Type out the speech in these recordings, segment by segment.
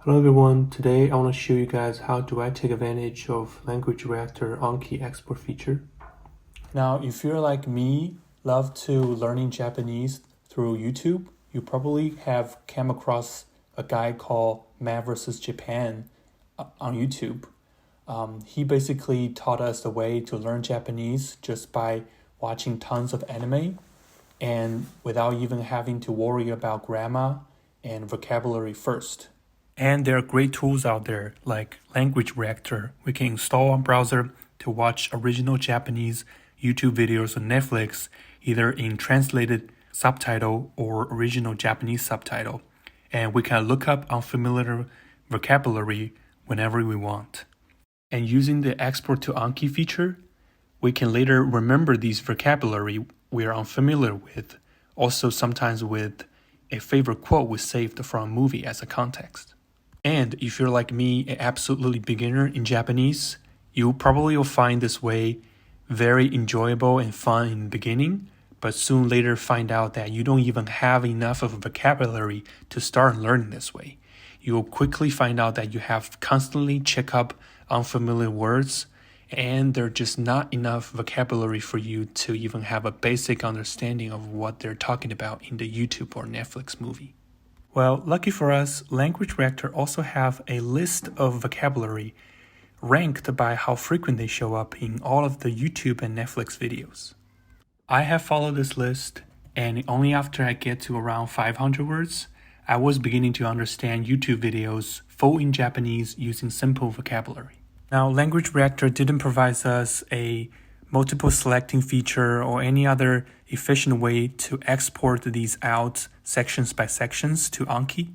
Hello everyone, today I want to show you guys how do I take advantage of Language Reactor Anki export feature. Now, if you're like me, love to learning Japanese through YouTube, you probably have come across a guy called Matt vs. Japan on YouTube. He basically taught us the way to learn Japanese just by watching tons of anime and without even having to worry about grammar and vocabulary first. And there are great tools out there like Language Reactor. We can install on browser to watch original Japanese YouTube videos on Netflix, either in translated subtitle or original Japanese subtitle. And we can look up unfamiliar vocabulary whenever we want. And using the export to Anki feature, we can later remember these vocabulary we are unfamiliar with, also sometimes with a favorite quote we saved from a movie as a context. And if you're like me, an absolutely beginner in Japanese, you probably will find this way very enjoyable and fun in the beginning, but soon later find out that you don't even have enough of a vocabulary to start learning this way. You will quickly find out that you have constantly check up unfamiliar words, and there's just not enough vocabulary for you to even have a basic understanding of what they're talking about in the YouTube or Netflix movie. Well, lucky for us, Language Reactor also have a list of vocabulary ranked by how frequent they show up in all of the YouTube and Netflix videos. I have followed this list, and only after I get to around 500 words, I was beginning to understand YouTube videos full in Japanese using simple vocabulary. Now, Language Reactor didn't provide us a multiple selecting feature or any other efficient way to export these out sections by sections to Anki.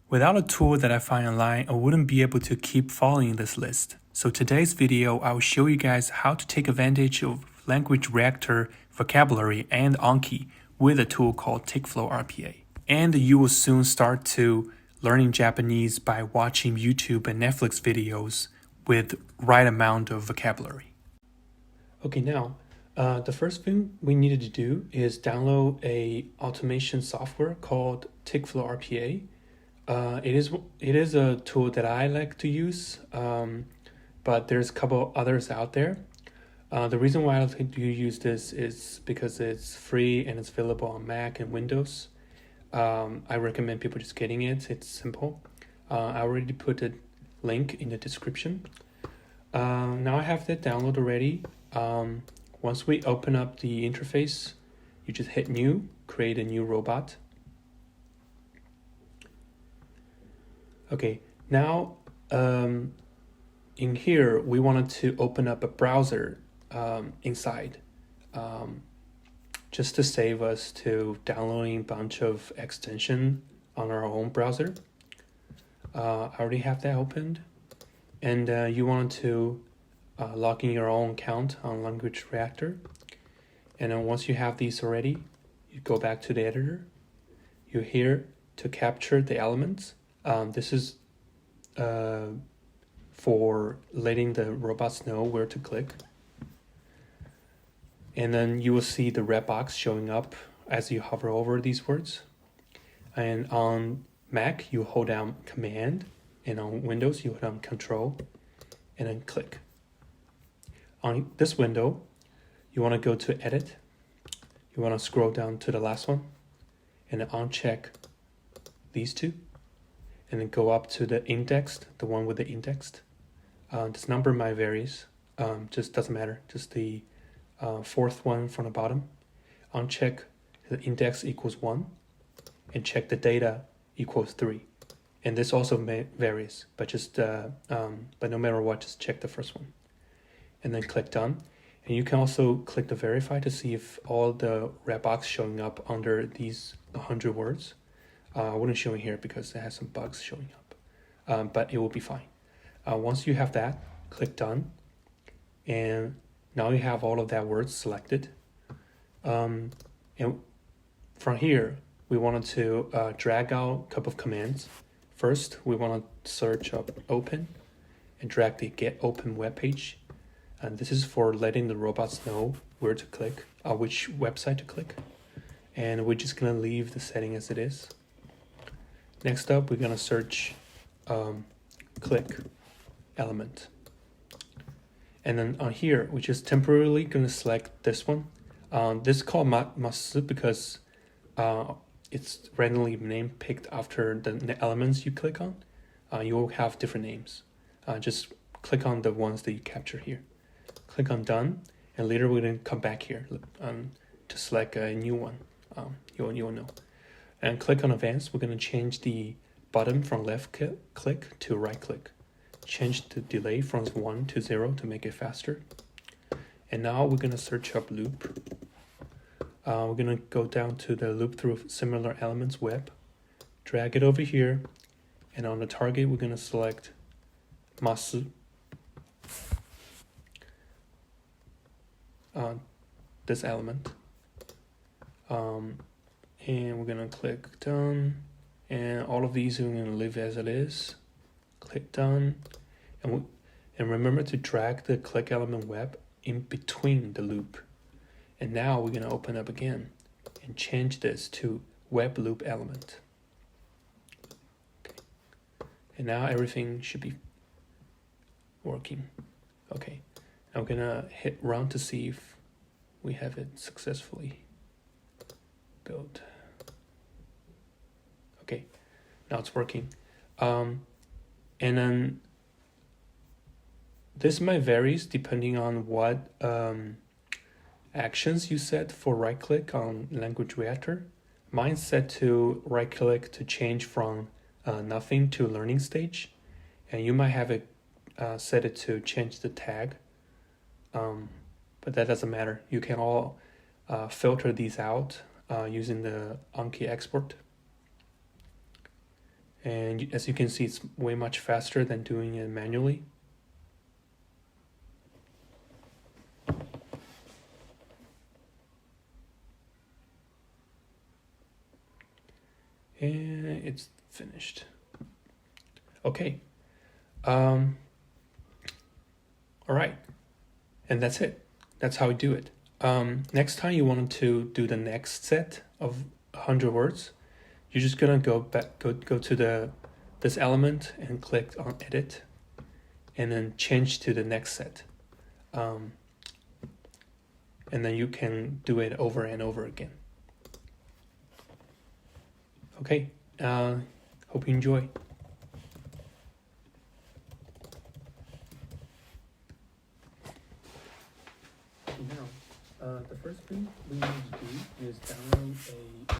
Without a tool that I find online, I wouldn't be able to keep following this list. So today's video, I will show you guys how to take advantage of Language Reactor vocabulary and Anki with a tool called TakeFlow RPA. And you will soon start to learning Japanese by watching YouTube and Netflix videos with right amount of vocabulary. Okay, now, the first thing we needed to do is download a automation software called TakeFlow RPA. It is a tool that I like to use, but there's a couple others out there. The reason why I like to use this is because it's free and it's available on Mac and Windows. I recommend people just getting it. It's simple. I already put a link in the description. Now I have that download already. Once we open up the interface, you just hit new, create a new robot. Okay, now in here, we wanted to open up a browser inside, just to save us to downloading a bunch of extension on our own browser. I already have that opened, and you want to log in your own account on Language Reactor. And then once you have these already, you go back to the editor. You're here to capture the elements. This is for letting the robots know where to click. And then you will see the red box showing up as you hover over these words. And on Mac, you hold down Command, and on Windows, you hold down Control, and then click. On this window, you want to go to Edit. You want to scroll down to the last one, and then uncheck these two, and then go up to the indexed, the one with the indexed. This number might varies, just doesn't matter. Just the fourth one from the bottom. Uncheck the index equals 1, and check the data equals 3. And this also varies, but just but no matter what, just check the first one. And then click done. And you can also click the verify to see if all the red box showing up under these 100 words. I wouldn't show it here because it has some bugs showing up, but it will be fine. Once you have that, click done. And now you have all of that words selected. And from here, we wanted to drag out a couple of commands. First, we want to search up open and drag the get open web page. And this is for letting the robots know where to click, which website to click. And we're just gonna leave the setting as it is. Next up, we're gonna search click element. And then on here, we're just temporarily going to select this one. This is called masu because it's randomly name picked after the elements you click on. You will have different names. Just click on the ones that you capture here. Click on done, and later we're going to come back here to select a new one. You'll know. And click on advanced. We're going to change the button from left click to right click. Change the delay from 1 to 0 to make it faster. And now we're going to search up loop. We're going to go down to the loop through similar elements web, drag it over here, and on the target we're going to select masu. This element. And we're going to click done, and all of these we're going to leave as it is. Click done, and remember to drag the click element web in between the loop. And now we're going to open up again and change this to web loop element. Okay. And now everything should be working. Okay, now we're going to hit run to see if we have it successfully built. Okay, now it's working. And then this might varies depending on what actions you set for right click on language reactor. Mine's set to right click to change from nothing to learning stage, and you might have it set it to change the tag, but that doesn't matter. You can all filter these out using the Anki export. And as you can see, it's way much faster than doing it manually. And it's finished. Okay. All right. And that's it. That's how we do it. Next time you want to do the next set of 100 words, you're just gonna go to this element and click on edit, and then change to the next set, and then you can do it over and over again. Okay, hope you enjoy.